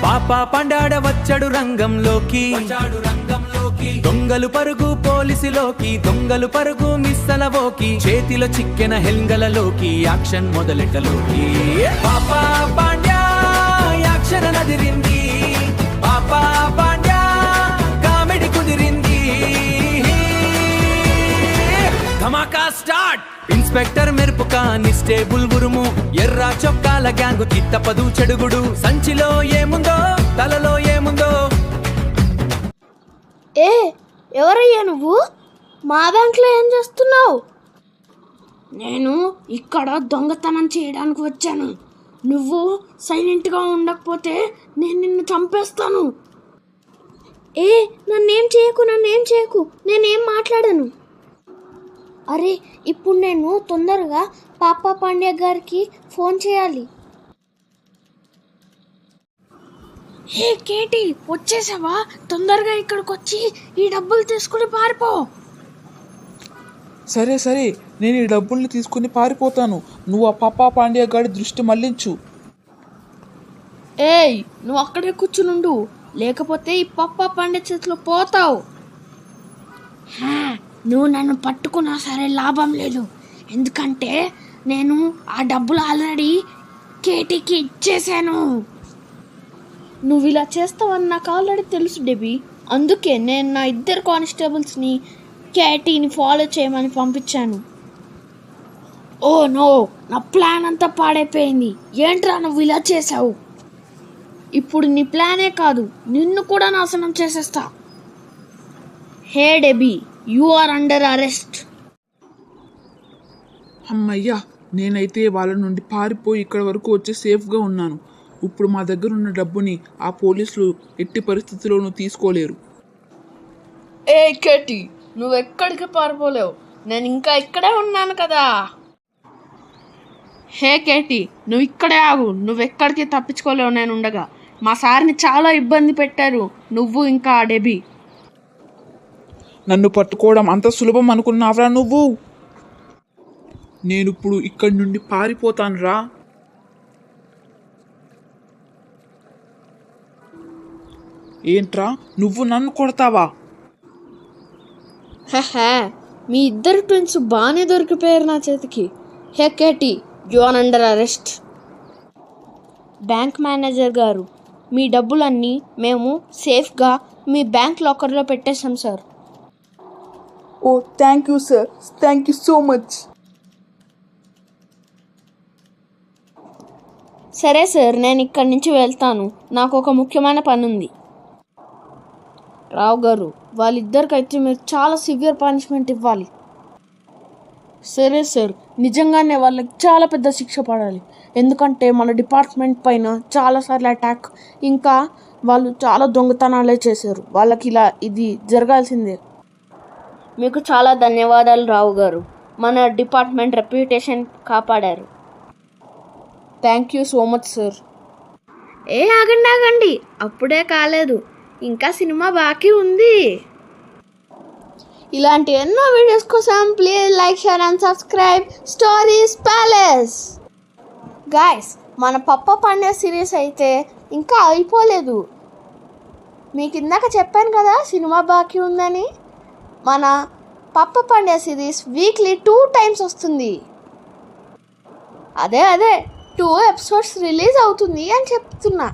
పాపా పండాడ వచ్చాడు రంగంలోకి దొంగలు పరుగు పోలీసులోకి దొంగలు పరుగు మిస్సలవోకి చేతిలో చిక్కెన హెల్గలలోకి యాక్షన్ మొదలెటలోకి పాపా పాండ్యా యాక్షన్ నదిరింది పాపా పాండ్యా కామెడీ కుదిరింది ధమాకా స్టార్ట్ ఇన్స్పెక్టర్ మెరుపు కానిస్టేబుల్ ఉరుము ఎర్ర చొక్కాల గ్యాంగు చిత్తపదు చెడుగుడు సంచిలో ఏముందో తలలో ఏముందో ఎవరయ్యా నువ్వు? మా బ్యాంక్లో ఏం చేస్తున్నావు? నేను ఇక్కడ దొంగతనం చేయడానికి వచ్చాను. నువ్వు సైలెంట్గా ఉండకపోతే నేను నిన్ను చంపేస్తాను. నన్నేం చేయకు నేనేం మాట్లాడను. అరే ఇప్పుడు నేను తొందరగా పాపా పాండ్యా గారికి ఫోన్ చేయాలి. హే కేటీ, వచ్చేసావా? తొందరగా ఇక్కడికి వచ్చి ఈ డబ్బులు తీసుకుని పారిపో. సరే నేను ఈ డబ్బుల్ని తీసుకుని పారిపోతాను. నువ్వు ఆ పాపా పాండ్యా గారి దృష్టి మళ్లించు. నువ్వు అక్కడే కూర్చునుండు, లేకపోతే ఈ పాపా పాండ్యా చేతిలో పోతావు. నువ్వు నన్ను పట్టుకున్నా సరే లాభం లేదు, ఎందుకంటే నేను ఆ డబ్బులు ఆల్రెడీ కేటీకి ఇచ్చేసాను. నువ్వు ఇలా చేస్తావని నాకు ఆల్రెడీ తెలుసు డెబీ. అందుకే నేను నా 2 కానిస్టేబుల్స్ని కేటీని ఫాలో చేయమని పంపించాను. ఓ నో, నా ప్లాన్ అంతా పాడైపోయింది. ఏంట్రా నువ్వు ఇలా చేసావు? ఇప్పుడు నీ ప్లానే కాదు, నిన్ను కూడా నాశనం చేసేస్తా. Hey Debbie, you are under arrest. అమ్మయ్యా, నేనైతే వాళ్ళ నుండి పారిపోయి ఇక్కడ వరకు వచ్చి సేఫ్గా ఉన్నాను. ఇప్పుడు మా దగ్గర ఉన్న డబ్బుని ఆ పోలీసులు ఎట్టి పరిస్థితుల్లోనూ తీసుకోలేరు. కేటీ, నువ్వు ఎక్కడికి పారిపోలేవు, నేను ఇంకా ఇక్కడే ఉన్నాను కదా. హే కేటీ, నువ్వు ఇక్కడే ఆగు, నువ్వెక్కడికి తప్పించుకోలేవు నేను ఉండగా. మా సార్ని చాలా ఇబ్బంది పెట్టారు నువ్వు ఇంకా డెబీ. నన్ను పట్టుకోవడం అంత సులభం అనుకున్నావురా నువ్వు? నేను ఇప్పుడు ఇక్కడి నుండి పారిపోతాను రా. ఏంట్రా, నువ్వు నన్ను కొడతావా? మీ 2 ట్విన్స్ బాగానే దొరికిపోయారు నా చేతికి. Hey Katie, you are under arrest. Bank manager గారు, మీ డబ్బులన్నీ మేము సేఫ్గా మీ బ్యాంక్ లాకర్లో పెట్టేశాం sir. Oh thank you sir, thank you so much. సరే సార్, నేను ఇక్కడి నుంచి వెళ్తాను, నాకు ఒక ముఖ్యమైన పని ఉంది. రావు గారు, వాళ్ళిద్దరికైతే మీరు చాలా సివియర్ పనిష్మెంట్ ఇవ్వాలి. సరే సార్, నిజంగానే వాళ్ళకి చాలా పెద్ద శిక్ష పడాలి, ఎందుకంటే మన డిపార్ట్మెంట్ పైన చాలాసార్లు అటాక్, ఇంకా వాళ్ళు చాలా దొంగతనాలే చేశారు. వాళ్ళకి ఇది జరగాల్సిందే. మీకు చాలా ధన్యవాదాలు రావు గారు, మన డిపార్ట్మెంట్ రెప్యుటేషన్ కాపాడారు. Thank you so much sir. ఆగండి, అప్పుడే కాలేదు, ఇంకా సినిమా బాకీ ఉంది. ఇలాంటి ఎన్నో వీడియోస్ కోసం please like, share and subscribe stories palace. Guys, మన పాపా పాండ్యా సిరీస్ అయితే ఇంకా అయిపోలేదు. మీకు ఇందాక చెప్పాను కదా సినిమా బాకీ ఉందని. మన పాపా పాండ్యా సిరీస్ వీక్లీ 2 times వస్తుంది. అదే 2 episodes రిలీజ్ అవుతుంది అని చెప్తున్నా.